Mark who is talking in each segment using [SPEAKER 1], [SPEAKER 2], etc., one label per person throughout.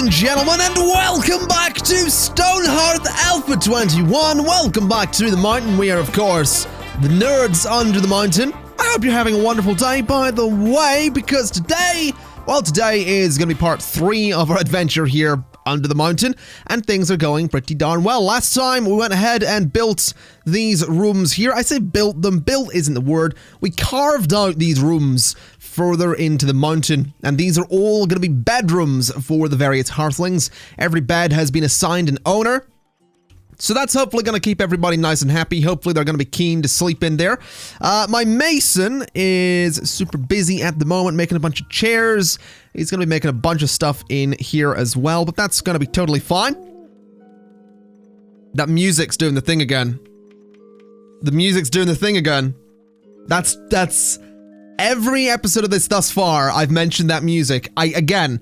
[SPEAKER 1] and gentlemen, and welcome back to Stonehearth Alpha 21. Welcome back to the mountain. We are, of course, the nerds under the mountain. I hope you're having a wonderful day, by the way, because today is going to be part 3 of our adventure here under the mountain, and things are going pretty darn well. Last time, we went ahead and built these rooms here. I say built them. Built isn't the word. We carved out these rooms further into the mountain, and these are all going to be bedrooms for the various hearthlings. Every bed has been assigned an owner, so that's hopefully going to keep everybody nice and happy. Hopefully they're going to be keen to sleep in there. My mason is super busy at the moment making a bunch of chairs. He's going to be making a bunch of stuff in here as well, but that's going to be totally fine. That music's doing the thing again. The music's doing the thing again. That's every episode of this thus far, I've mentioned that music. I don't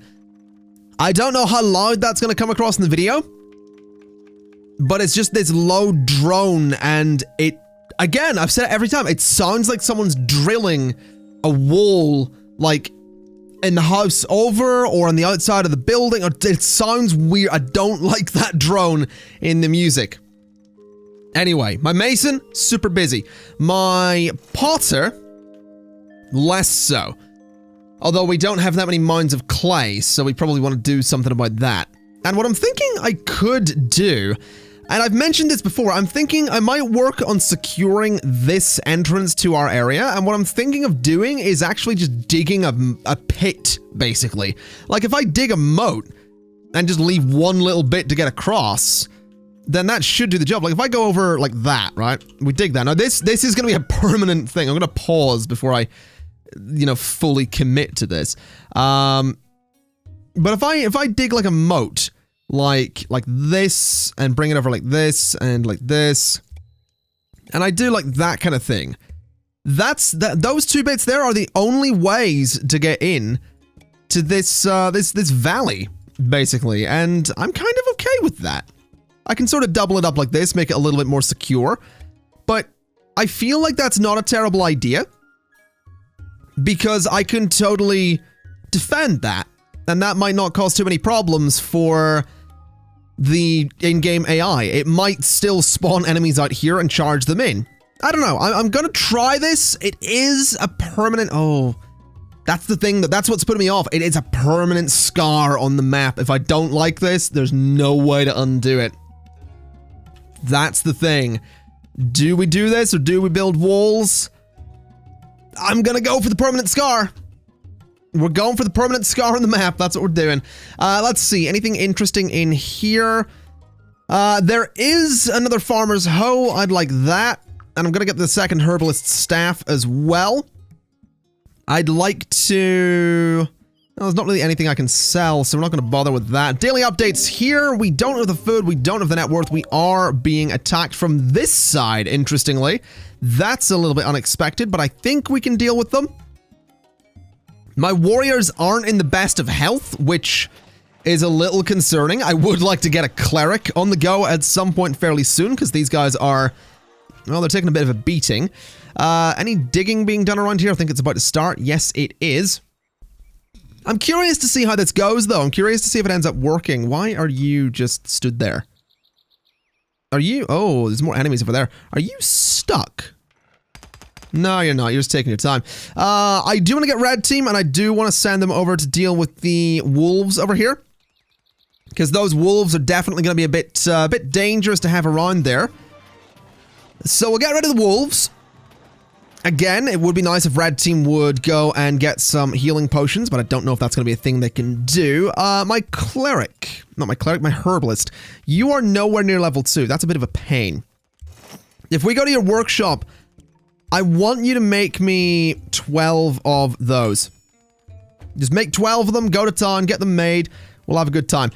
[SPEAKER 1] know how loud that's going to come across in the video, but it's just this low drone, and again, I've said it every time, it sounds like someone's drilling a wall, like, in the house over, or on the outside of the building, or it sounds weird. I don't like that drone in the music. Anyway, my mason, super busy. My potter, less so. Although we don't have that many mounds of clay, so we probably want to do something about that. And what I'm thinking I could do, and I've mentioned this before, I'm thinking I might work on securing this entrance to our area, and what I'm thinking of doing is actually just digging a pit, basically. Like, if I dig a moat and just leave one little bit to get across, then that should do the job. Like, if I go over like that, right? We dig that. Now, this is going to be a permanent thing. I'm going to pause before I, fully commit to this. But if I dig like a moat, like this, and bring it over like this, and like this, and I do like that kind of thing, those two bits there are the only ways to get in to this valley, basically, and I'm kind of okay with that. I can sort of double it up like this, make it a little bit more secure, but I feel like that's not a terrible idea, because I can totally defend that, and that might not cause too many problems for the in-game AI. It might still spawn enemies out here and charge them in. I don't know. I'm gonna try this. It is a permanent... Oh, that's the thing. That's what's putting me off. It is a permanent scar on the map. If I don't like this, there's no way to undo it. That's the thing. Do we do this, or do we build walls? I'm gonna go for the permanent scar. We're going for the permanent scar on the map. That's what we're doing. Let's see. Anything interesting in here? There is another farmer's hoe. I'd like that. And I'm going to get the second herbalist staff as well. I'd like to... Well, there's not really anything I can sell, so we're not going to bother with that. Daily updates here. We don't have the food. We don't have the net worth. We are being attacked from this side, interestingly. That's a little bit unexpected, but I think we can deal with them. My warriors aren't in the best of health, which is a little concerning. I would like to get a cleric on the go at some point fairly soon, because these guys are, well, they're taking a bit of a beating. Any digging being done around here? I think it's about to start. Yes, it is. I'm curious to see how this goes, though. I'm curious to see if it ends up working. Why are you just stood there? Are you? Oh, there's more enemies over there. Are you stuck? No, you're not. You're just taking your time. I do want to get red team, and I do want to send them over to deal with the wolves over here, because those wolves are definitely going to be a bit dangerous to have around there. So we'll get rid of the wolves. Again, it would be nice if red team would go and get some healing potions, but I don't know if that's going to be a thing they can do. My cleric, not my cleric, my herbalist. You are nowhere near level 2. That's a bit of a pain. If we go to your workshop, I want you to make me 12 of those. Just make 12 of them, go to town, get them made. We'll have a good time.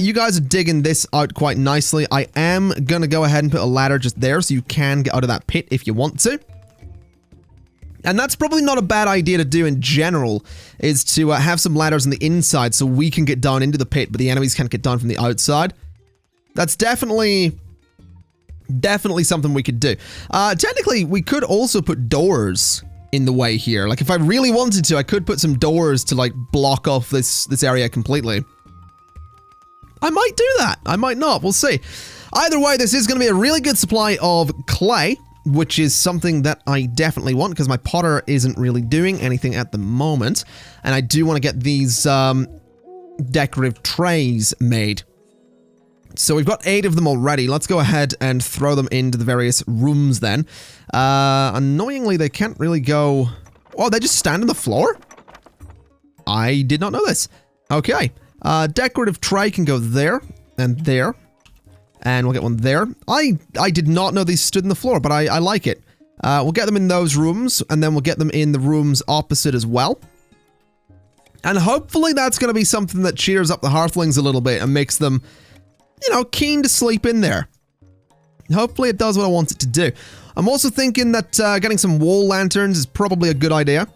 [SPEAKER 1] You guys are digging this out quite nicely. I am going to go ahead and put a ladder just there so you can get out of that pit if you want to. And that's probably not a bad idea to do in general, is to have some ladders on the inside so we can get down into the pit, but the enemies can't get down from the outside. That's definitely something we could do. Technically, we could also put doors in the way here. Like, if I really wanted to, I could put some doors to, like, block off this area completely. I might do that. I might not. We'll see. Either way, this is going to be a really good supply of clay, which is something that I definitely want because my potter isn't really doing anything at the moment. And I do want to get these decorative trays made. So we've got 8 of them already. Let's go ahead and throw them into the various rooms then. Annoyingly, they can't really go... Oh, they just stand on the floor? I did not know this. Okay. Decorative tray can go there and there. And we'll get one there. I did not know these stood on the floor, but I like it. We'll get them in those rooms, and then we'll get them in the rooms opposite as well. And hopefully that's going to be something that cheers up the Hearthlings a little bit and makes them, you know, keen to sleep in there. Hopefully it does what I want it to do. I'm also thinking that getting some wall lanterns is probably a good idea.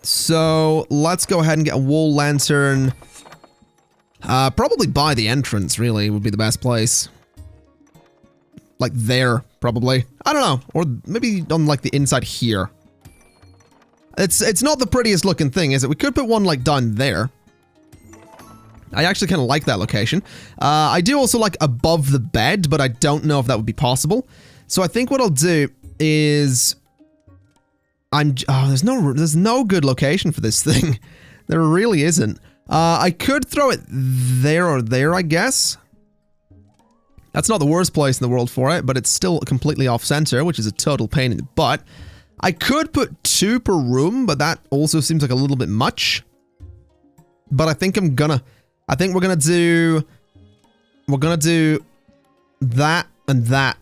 [SPEAKER 1] So let's go ahead and get a wall lantern. Probably by the entrance, really, would be the best place. Like there, probably. I don't know. Or maybe on like the inside here. It's not the prettiest looking thing, is it? We could put one like down there. I actually kind of like that location. I do also like above the bed, but I don't know if that would be possible. So I think what I'll do is... there's no good location for this thing. There really isn't. I could throw it there or there, I guess. That's not the worst place in the world for it, but it's still completely off-center, which is a total pain in the butt. I could put 2 per room, but that also seems like a little bit much. But I think we're gonna do that and that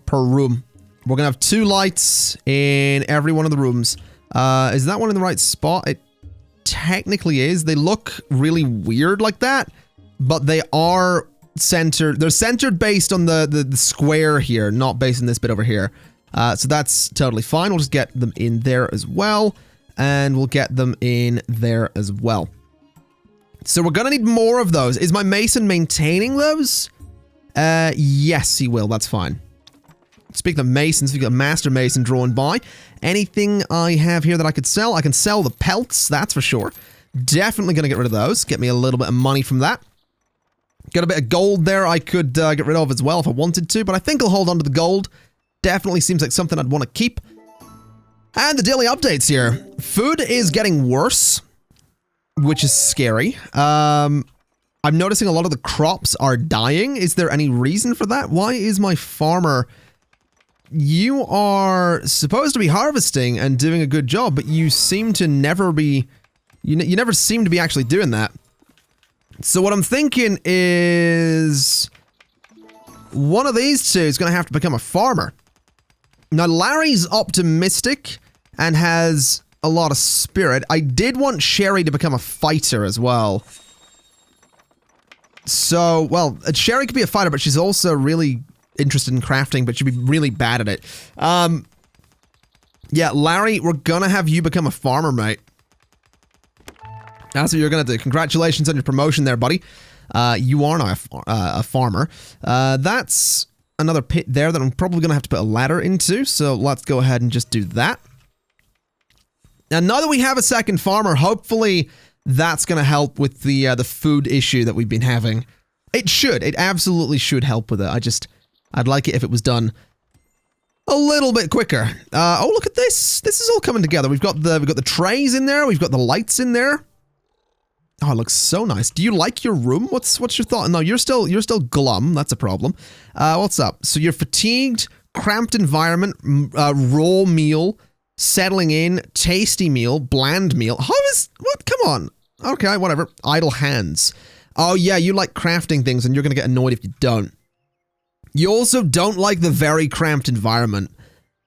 [SPEAKER 1] per room. We're gonna have 2 lights in every one of the rooms. Is that one in the right spot? It technically is. They look really weird like that, but they are centered. They're centered based on the square here, not based on this bit over here. So that's totally fine. We'll just get them in there as well, and we'll get them in there as well. So we're gonna need more of those. Is my mason maintaining those? Yes, he will. That's fine. Speaking of masons, we've got a master mason drawn by. Anything I have here that I could sell? I can sell the pelts, that's for sure. Definitely gonna get rid of those. Get me a little bit of money from that. Got a bit of gold there I could get rid of as well if I wanted to, but I think I'll hold on to the gold. Definitely seems like something I'd want to keep. And the daily updates here. Food is getting worse, which is scary. I'm noticing a lot of the crops are dying. Is there any reason for that? Why is my farmer... You are supposed to be harvesting and doing a good job, but you seem to never be... You never seem to be actually doing that. So what I'm thinking is... one of these two is going to have to become a farmer. Now, Larry's optimistic and has a lot of spirit. I did want Sherry to become a fighter as well. So, well, Sherry could be a fighter, but she's also really interested in crafting, but she'd be really bad at it. Yeah, Larry, we're gonna have you become a farmer, mate. That's what you're gonna do. Congratulations on your promotion there, buddy. You are now a farmer. That's another pit there that I'm probably gonna have to put a ladder into, so let's go ahead and just do that. Now that we have a second farmer, hopefully that's gonna help with the food issue that we've been having. It should. It absolutely should help with it. I'd like it if it was done a little bit quicker. Oh, look at this. This is all coming together. We've got the trays in there. We've got the lights in there. Oh, it looks so nice. Do you like your room? What's your thought? No, you're still glum. That's a problem. What's up? So you're fatigued, cramped environment, raw meal, settling in, tasty meal, bland meal. What? Come on. Okay, whatever. Idle hands. Oh yeah, you like crafting things and you're gonna get annoyed if you don't. You also don't like the very cramped environment.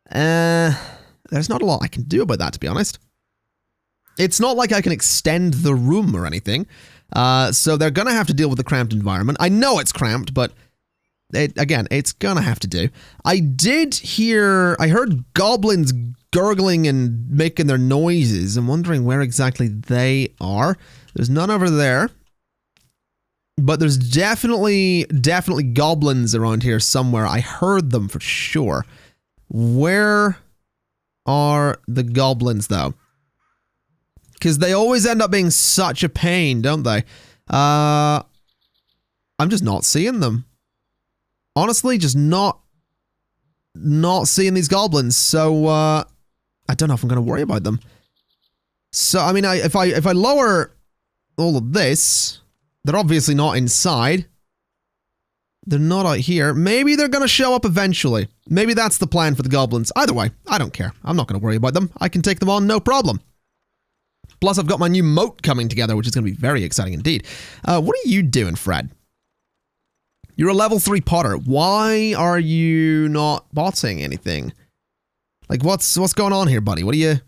[SPEAKER 1] There's not a lot I can do about that, to be honest. It's not like I can extend the room or anything. So they're gonna have to deal with the cramped environment. I know it's cramped, but again, it's gonna have to do. I heard goblins gurgling and making their noises. I'm wondering where exactly they are. There's none over there. But there's definitely goblins around here somewhere. I heard them for sure. Where are the goblins, though? Because they always end up being such a pain, don't they? I'm just not seeing them. Honestly, just not seeing these goblins. So, I don't know if I'm going to worry about them. So, I mean, if I lower all of this, they're obviously not inside. They're not out here. Maybe they're going to show up eventually. Maybe that's the plan for the goblins. Either way, I don't care. I'm not going to worry about them. I can take them on, no problem. Plus, I've got my new moat coming together, which is going to be very exciting indeed. What are you doing, Fred? You're a level 3 potter. Why are you not botting anything? Like, what's going on here, buddy? Why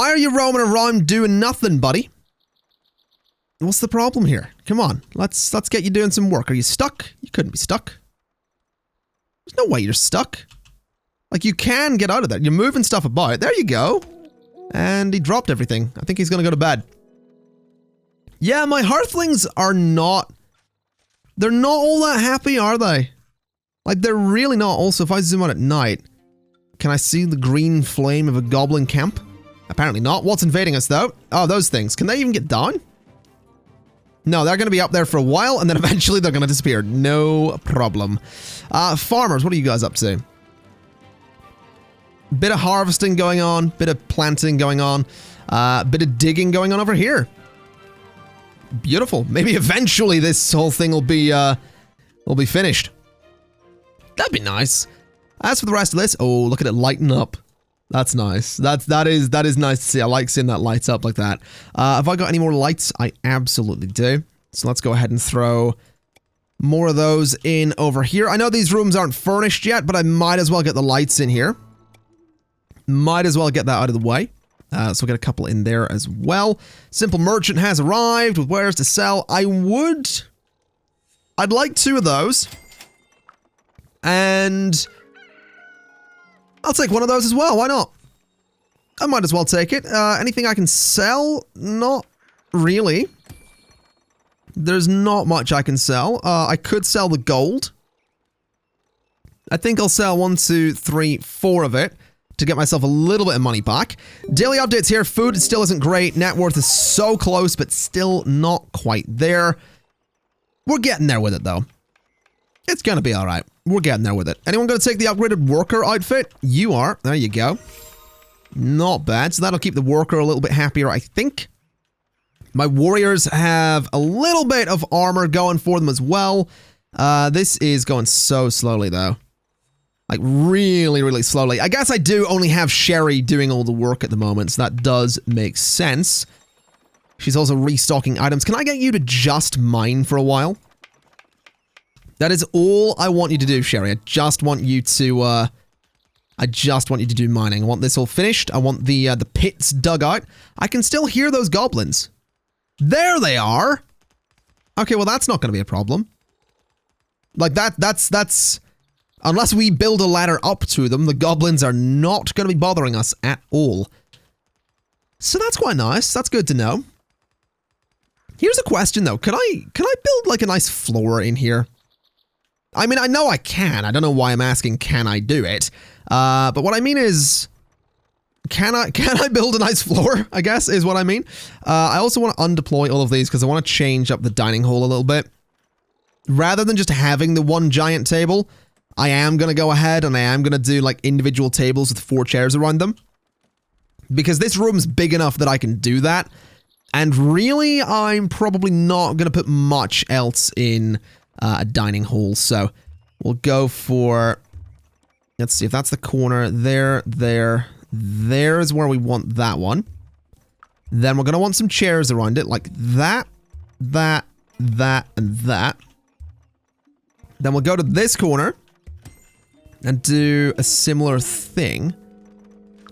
[SPEAKER 1] are you roaming around doing nothing, buddy? What's the problem here? Come on, let's get you doing some work. Are you stuck? You couldn't be stuck. There's no way you're stuck. Like, you can get out of that. You're moving stuff about. There you go. And he dropped everything. I think he's gonna go to bed. Yeah, my hearthlings are not... They're not all that happy, are they? Like, they're really not. Also, if I zoom out at night, can I see the green flame of a goblin camp? Apparently not. What's invading us, though? Oh, those things. Can they even get down? No, they're going to be up there for a while, and then eventually they're going to disappear. No problem. Farmers, what are you guys up to? Bit of harvesting going on, bit of planting going on, bit of digging going on over here. Beautiful. Maybe eventually this whole thing will be finished. That'd be nice. As for the rest of this, oh, look at it lighten up. That's nice. That is nice to see. I like seeing that lights up like that. Have I got any more lights? I absolutely do. So let's go ahead and throw more of those in over here. I know these rooms aren't furnished yet, but I might as well get the lights in here. Might as well get that out of the way. So we'll get a couple in there as well. Simple Merchant has arrived with wares to sell. I'd like 2 of those. And I'll take 1 of those as well. Why not? I might as well take it. Anything I can sell? Not really. There's not much I can sell. I could sell the gold. I think I'll sell 1, 2, 3, 4 of it to get myself a little bit of money back. Daily updates here. Food still isn't great. Net worth is so close, but still not quite there. We're getting there with it, though. It's gonna be alright. We're getting there with it. Anyone gonna take the upgraded worker outfit? You are. There you go. Not bad. So that'll keep the worker a little bit happier, I think. My warriors have a little bit of armor going for them as well. This is going so slowly, though. Like, really, really slowly. I guess I do only have Sherry doing all the work at the moment, so that does make sense. She's also restocking items. Can I get you to just mine for a while? That is all I want you to do, Sherry. I just want you to do mining. I want this all finished. I want the pits dug out. I can still hear those goblins. There they are! Okay, well that's not going to be a problem. Like, that's... Unless we build a ladder up to them, the goblins are not going to be bothering us at all. So that's quite nice. That's good to know. Here's a question, though. Can I build, like, a nice floor in here? I mean, I know I can. I don't know why I'm asking, can I do it? But what I mean is... Can I build a nice floor, I guess, is what I mean. I also want to undeploy all of these, because I want to change up the dining hall a little bit. Rather than just having the one giant table... I am going to go ahead and I am going to do like individual tables with 4 chairs around them. Because this room's big enough that I can do that. And really, I'm probably not going to put much else in a dining hall. So we'll go for, let's see if that's the corner. There is where we want that one. Then we're going to want some chairs around it like that, that, and that. Then we'll go to this corner. And do a similar thing.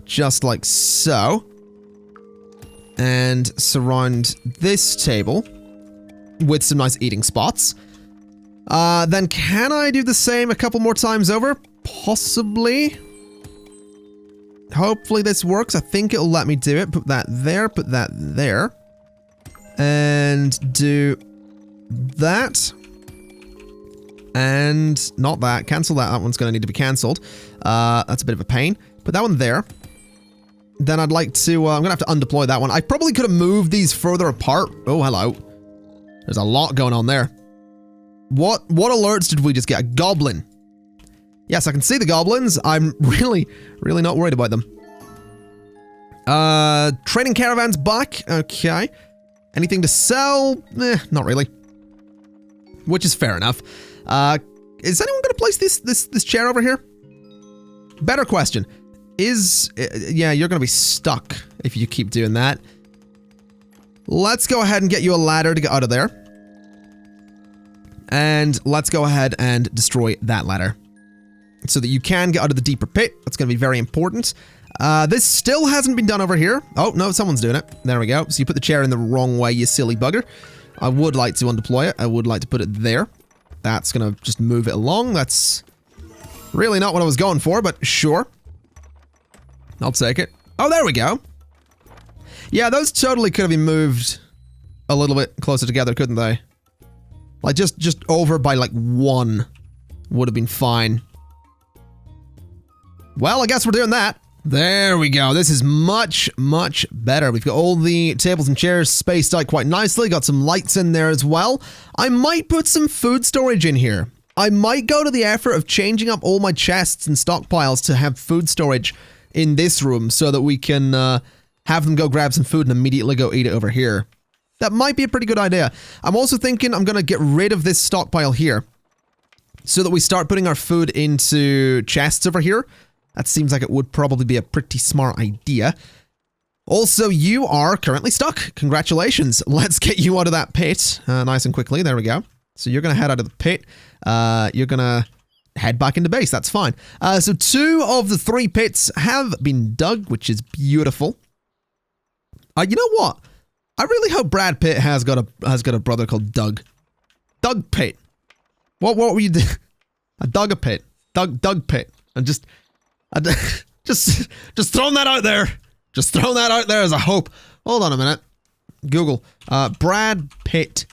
[SPEAKER 1] Just like so. And surround this table with some nice eating spots. Then can I do the same a couple more times over? Possibly. Hopefully this works. I think it'll let me do it. Put that there. And do that. And not that. Cancel that. That one's going to need to be cancelled. That's a bit of a pain. Put that one there. then I'd like to, I'm gonna have to undeploy that one. I probably could have moved these further apart. Oh, hello. There's a lot going on there. What alerts did we just get? A goblin. Yes, I can see the goblins. I'm really not worried about them. Trading caravans back. Okay. Anything to sell? Not really. Which is fair enough. Is anyone gonna place this chair over here? Better question. Yeah, you're gonna be stuck if you keep doing that. Let's go ahead and get you a ladder to get out of there. And let's go ahead and destroy that ladder so that you can get out of the deeper pit. That's going to be very important. This still hasn't been done over here. Oh, no, someone's doing it. There we go. So you put the chair in the wrong way, you silly bugger. I would like to undeploy it. I would like to put it there. That's going to just move it along. That's really not what I was going for, but sure. I'll take it. Oh, there we go. Yeah, those totally could have been moved a little bit closer together, couldn't they? Like, just over by, like, 1 would have been fine. Well, I guess we're doing that. There we go. This is much better. We've got all the tables and chairs spaced out quite nicely. Got some lights in there as well. I might put some food storage in here. I might go to the effort of changing up all my chests and stockpiles to have food storage in this room so that we can have them go grab some food and immediately go eat it over here. That might be a pretty good idea. I'm also thinking I'm going to get rid of this stockpile here so that we start putting our food into chests over here. That seems like it would probably be a pretty smart idea. Also, you are currently stuck. Congratulations. Let's get you out of that pit nice and quickly. There we go. So you're going to head out of the pit. You're going to head back into base. That's fine. So 2 of the 3 pits have been dug, which is beautiful. You know what? I really hope Brad Pitt has got a brother called Doug. Doug Pitt. What were you doing? I dug a pit. Doug Pitt. And just throwing that out there. Just throwing that out there as a hope. Hold on a minute. Google. Brad Pitt.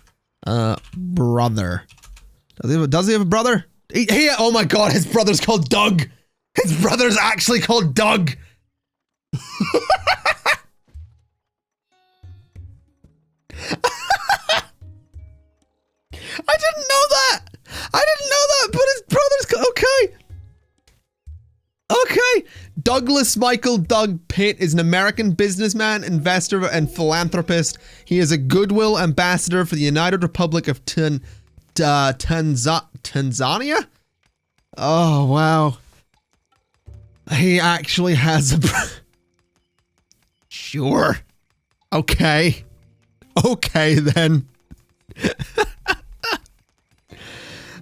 [SPEAKER 1] Brother. Does he have a brother? Oh my god, his brother's called Doug. His brother's actually called Doug. I didn't know that. But his brother's okay. Douglas Michael Doug Pitt is an American businessman, investor, and philanthropist. He is a goodwill ambassador for the United Republic of Tanzania. Oh wow. He actually has a sure. Okay then.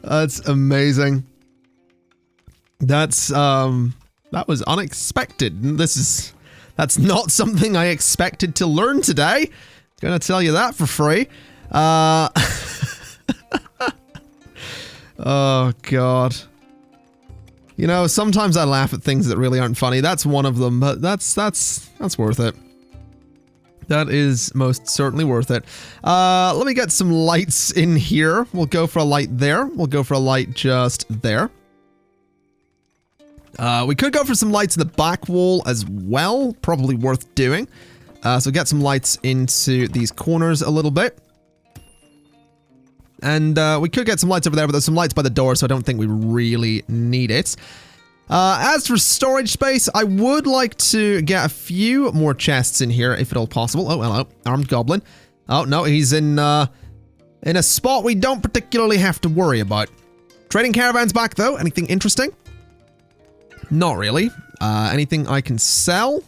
[SPEAKER 1] That's amazing. That's that was unexpected. That's not something I expected to learn today. Gonna tell you that for free. Oh god. You know, sometimes I laugh at things that really aren't funny. That's one of them, but that's worth it. That is most certainly worth it. Let me get some lights in here. We'll go for a light there. We'll go for a light just there. We could go for some lights in the back wall as well. Probably worth doing. So get some lights into these corners a little bit. And we could get some lights over there, but there's some lights by the door, so I don't think we really need it. As for storage space, I would like to get a few more chests in here, if at all possible. Oh, hello. Armed goblin. Oh, no, he's in a spot we don't particularly have to worry about. Trading caravans back, though. Anything interesting? Not really. Anything I can sell?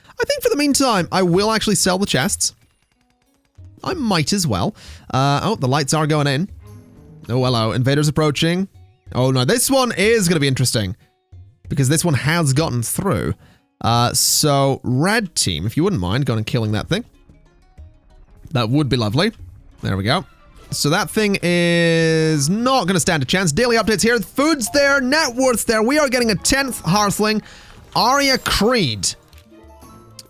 [SPEAKER 1] I think for the meantime, I will actually sell the chests. I might as well. Oh, the lights are going in. Oh, hello. Invaders approaching. Oh, no. This one is going to be interesting. Because this one has gotten through. So, red team, if you wouldn't mind going and killing that thing. That would be lovely. There we go. So that thing is not going to stand a chance. Daily updates here. Food's there. Net worth's there. We are getting a 10th Hearthling. Arya Creed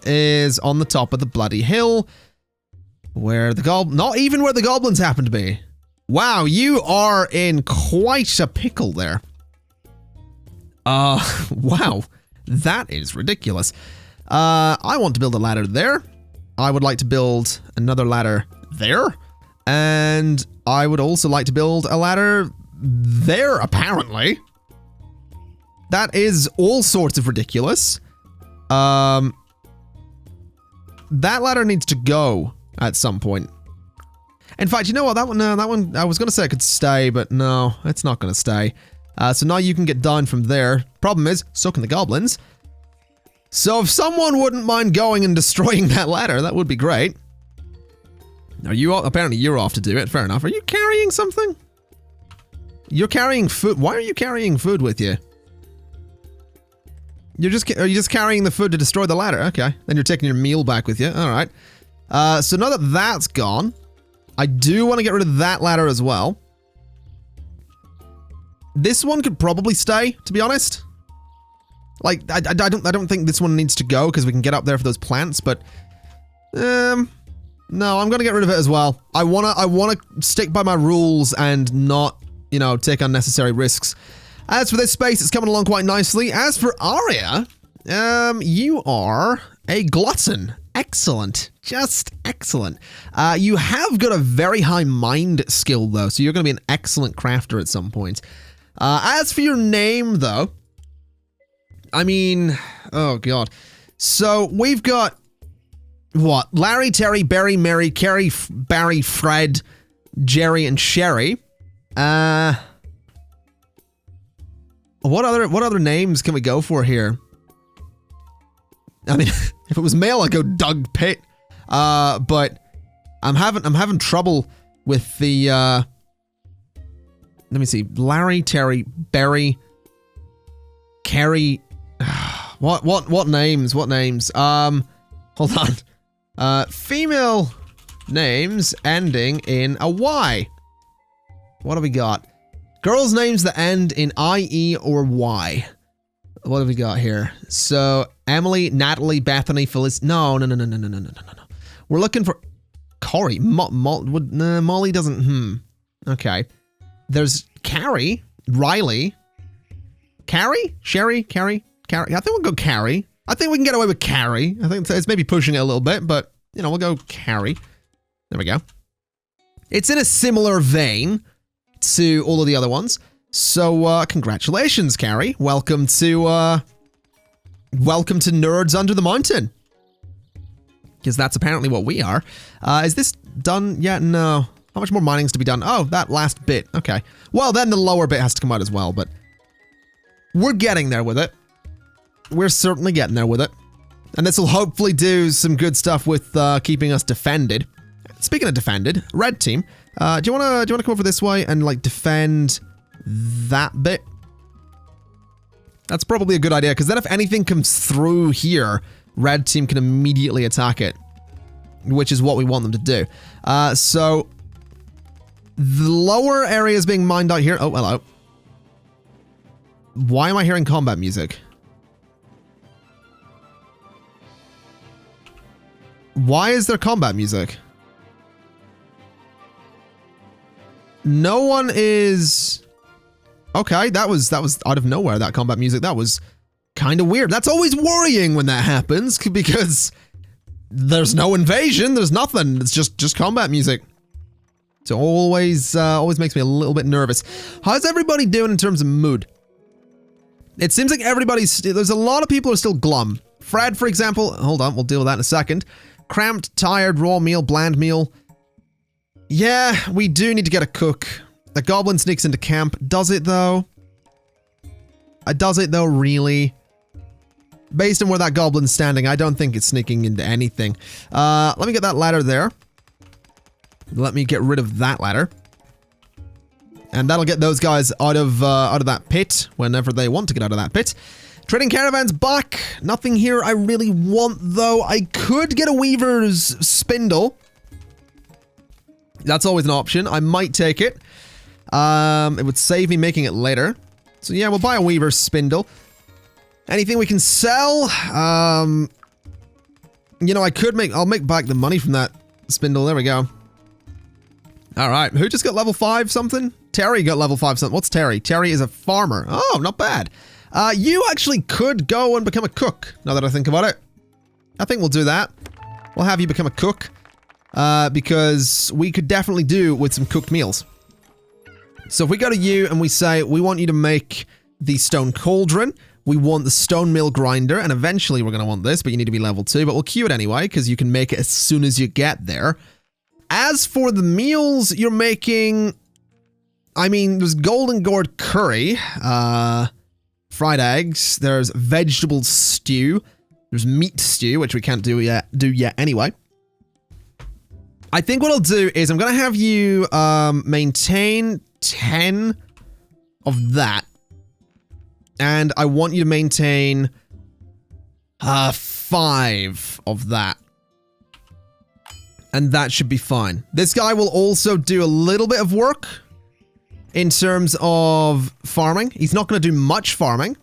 [SPEAKER 1] is on the top of the bloody hill. Where the not even where the goblins happen to be. Wow, you are in quite a pickle there. Wow. That is ridiculous. I want to build a ladder there. I would like to build another ladder there. And I would also like to build a ladder there, apparently. That is all sorts of ridiculous. That ladder needs to go at some point. In fact, you know what? That one, I was going to say it could stay, but no, it's not going to stay. So now you can get down from there. Problem is, so can the goblins. So if someone wouldn't mind going and destroying that ladder, that would be great. Are you, apparently you're off to do it. Fair enough. Are you carrying something? You're carrying food. Why are you carrying food with you? Are you just carrying the food to destroy the ladder? Okay. Then you're taking your meal back with you. All right. So now that that's gone, I do want to get rid of that ladder as well. This one could probably stay, to be honest. Like, I don't think this one needs to go because we can get up there for those plants, but no, I'm gonna get rid of it as well. I wanna stick by my rules and not, you know, take unnecessary risks. As for this space, it's coming along quite nicely. As for Arya, you are a glutton. Excellent. Just excellent. You have got a very high mind skill, though, so you're going to be an excellent crafter at some point. As for your name, though, I mean, oh, God. So, we've got, what? Larry, Terry, Barry, Mary, Carrie, Barry, Fred, Jerry, and Sherry. What other names can we go for here? I mean, if it was male, I'd go Doug Pitt. But I'm having trouble with the, let me see. Larry, Terry, Barry, Carrie. What names? Hold on. Female names ending in a Y. What have we got? Girls' names that end in IE or Y. What have we got here? So, Emily, Natalie, Bethany, Phyllis. No. We're looking for Corey. Molly doesn't. Okay. There's Carrie, Riley. Carrie? Sherry? Carrie? I think we'll go Carrie. I think we can get away with Carrie. I think it's maybe pushing it a little bit, but, you know, we'll go Carrie. There we go. It's in a similar vein to all of the other ones. So, congratulations, Carrie. Welcome to Nerds Under the Mountain. Because that's apparently what we are. Is this done yet? No. How much more mining's to be done? Oh, that last bit. Okay. Well, then the lower bit has to come out as well, but we're getting there with it. We're certainly getting there with it. And this will hopefully do some good stuff with keeping us defended. Speaking of defended, red team, do you wanna come over this way and like defend that bit? That's probably a good idea, because then if anything comes through here, red team can immediately attack it, which is what we want them to do. So the lower area is being mined out here. Oh, hello. Why am I hearing combat music? Why is there combat music? No one is... Okay, that was out of nowhere, that combat music. That was kind of weird. That's always worrying when that happens, because there's no invasion, there's nothing. It's just combat music. So always makes me a little bit nervous. How's everybody doing in terms of mood? It seems like there's a lot of people who are still glum. Fred, for example, hold on, we'll deal with that in a second. Cramped, tired, raw meal, bland meal. Yeah, we do need to get a cook. The goblin sneaks into camp. Does it, though? Does it, though, really? Based on where that goblin's standing, I don't think it's sneaking into anything. Let me get that ladder there. Let me get rid of that ladder. And that'll get those guys out of that pit whenever they want to get out of that pit. Trading caravans back. Nothing here I really want, though. I could get a weaver's spindle. That's always an option. I might take it. It would save me making it later. So yeah, we'll buy a weaver's spindle. Anything we can sell? You know, I'll make back the money from that spindle. There we go. All right, who just got level 5 something? Terry got level 5 something. What's Terry? Terry is a farmer. Oh, not bad. You actually could go and become a cook, now that I think about it. I think we'll do that. We'll have you become a cook. Because we could definitely do with some cooked meals. So if we go to you and we say, we want you to make the stone cauldron, we want the stone mill grinder, and eventually we're going to want this, but you need to be level 2, but we'll queue it anyway, because you can make it as soon as you get there. As for the meals you're making, I mean, there's golden gourd curry, fried eggs, there's vegetable stew, there's meat stew, which we can't do yet anyway. I think what I'll do is I'm going to have you maintain 10 of that. And I want you to maintain 5 of that. And that should be fine. This guy will also do a little bit of work in terms of farming. He's not going to do much farming.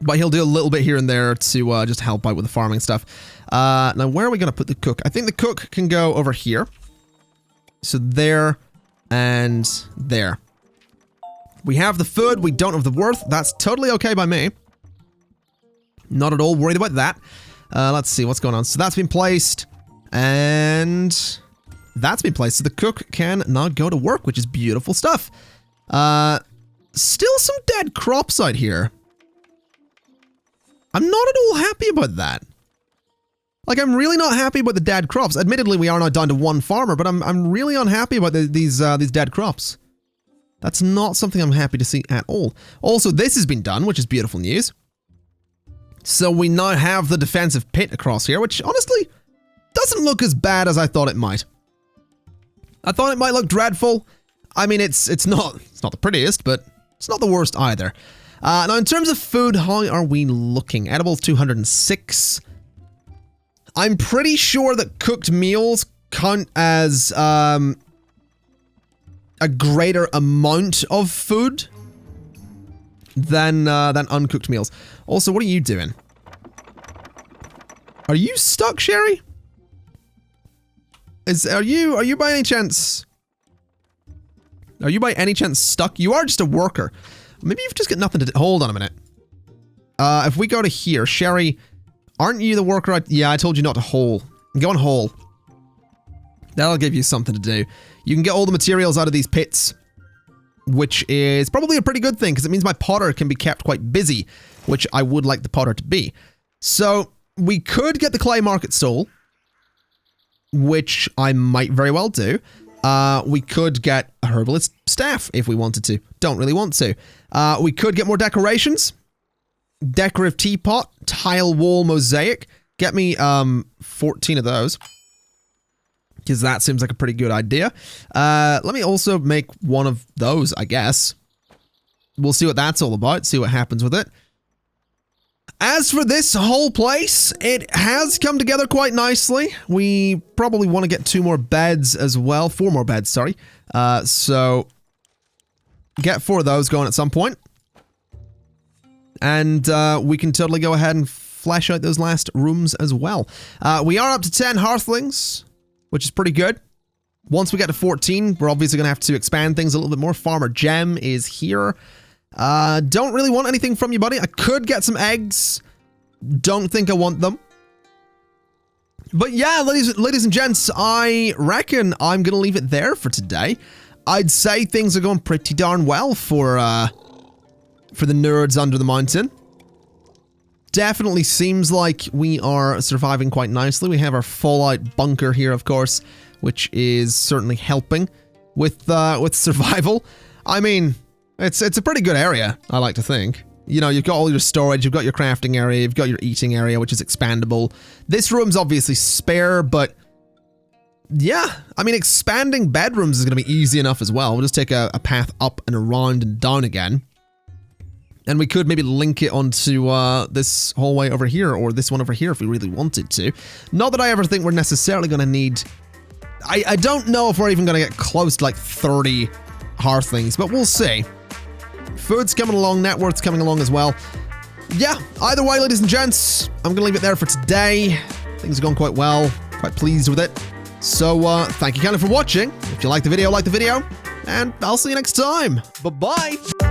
[SPEAKER 1] But he'll do a little bit here and there to just help out with the farming stuff. Now, where are we going to put the cook? I think the cook can go over here. So there and there. We have the food. We don't have the worth. That's totally okay by me. Not at all worried about that. Let's see what's going on. So that's been placed. And that's been placed. So the cook can now go to work, which is beautiful stuff. Still some dead crops out here. I'm not at all happy about that. Like, I'm really not happy about the dead crops. Admittedly, we are now down to 1 farmer, but I'm really unhappy about these dead crops. That's not something I'm happy to see at all. Also, this has been done, which is beautiful news. So we now have the defensive pit across here, which honestly doesn't look as bad as I thought it might. I thought it might look dreadful. I mean, it's not the prettiest, but it's not the worst either. Now, in terms of food, how are we looking? Edibles 206. I'm pretty sure that cooked meals count as a greater amount of food than uncooked meals. Also, what are you doing? Are you stuck, Sherry? Are you by any chance? Are you by any chance stuck? You are just a worker. Maybe you've just got nothing to do. Hold on a minute. If we go to here, Sherry, aren't you the worker? Yeah, I told you not to haul. Go and haul. That'll give you something to do. You can get all the materials out of these pits, which is probably a pretty good thing because it means my potter can be kept quite busy, which I would like the potter to be. So we could get the clay market stall, which I might very well do. We could get a herbalist staff if we wanted to. Don't really want to. We could get more decorations. Decorative teapot, tile wall mosaic. Get me 14 of those. Because that seems like a pretty good idea. Let me also make one of those, I guess. We'll see what that's all about. See what happens with it. As for this whole place, it has come together quite nicely. We probably want to get 2 more beds as well. 4 more beds, sorry. So, get 4 of those going at some point. And we can totally go ahead and flesh out those last rooms as well. We are up to 10 hearthlings, which is pretty good. Once we get to 14, we're obviously going to have to expand things a little bit more. Farmer Gem is here. Don't really want anything from you, buddy. I could get some eggs. Don't think I want them. But yeah, ladies and gents, I reckon I'm going to leave it there for today. I'd say things are going pretty darn well for the nerds under the mountain. Definitely seems like we are surviving quite nicely. We have our fallout bunker here, of course, which is certainly helping with survival. I mean, it's a pretty good area, I like to think. You know, you've got all your storage, you've got your crafting area, you've got your eating area, which is expandable. This room's obviously spare, but yeah, I mean, expanding bedrooms is going to be easy enough as well. We'll just take a path up and around and down again. And we could maybe link it onto this hallway over here, or this one over here if we really wanted to. Not that I ever think we're necessarily going to need... I don't know if we're even going to get close to like 30 hearthlings, but we'll see. Food's coming along, net worth's coming along as well. Yeah, either way, ladies and gents, I'm going to leave it there for today. Things are going quite well, quite pleased with it. So, thank you kindly for watching. If you like the video, and I'll see you next time. Bye-bye.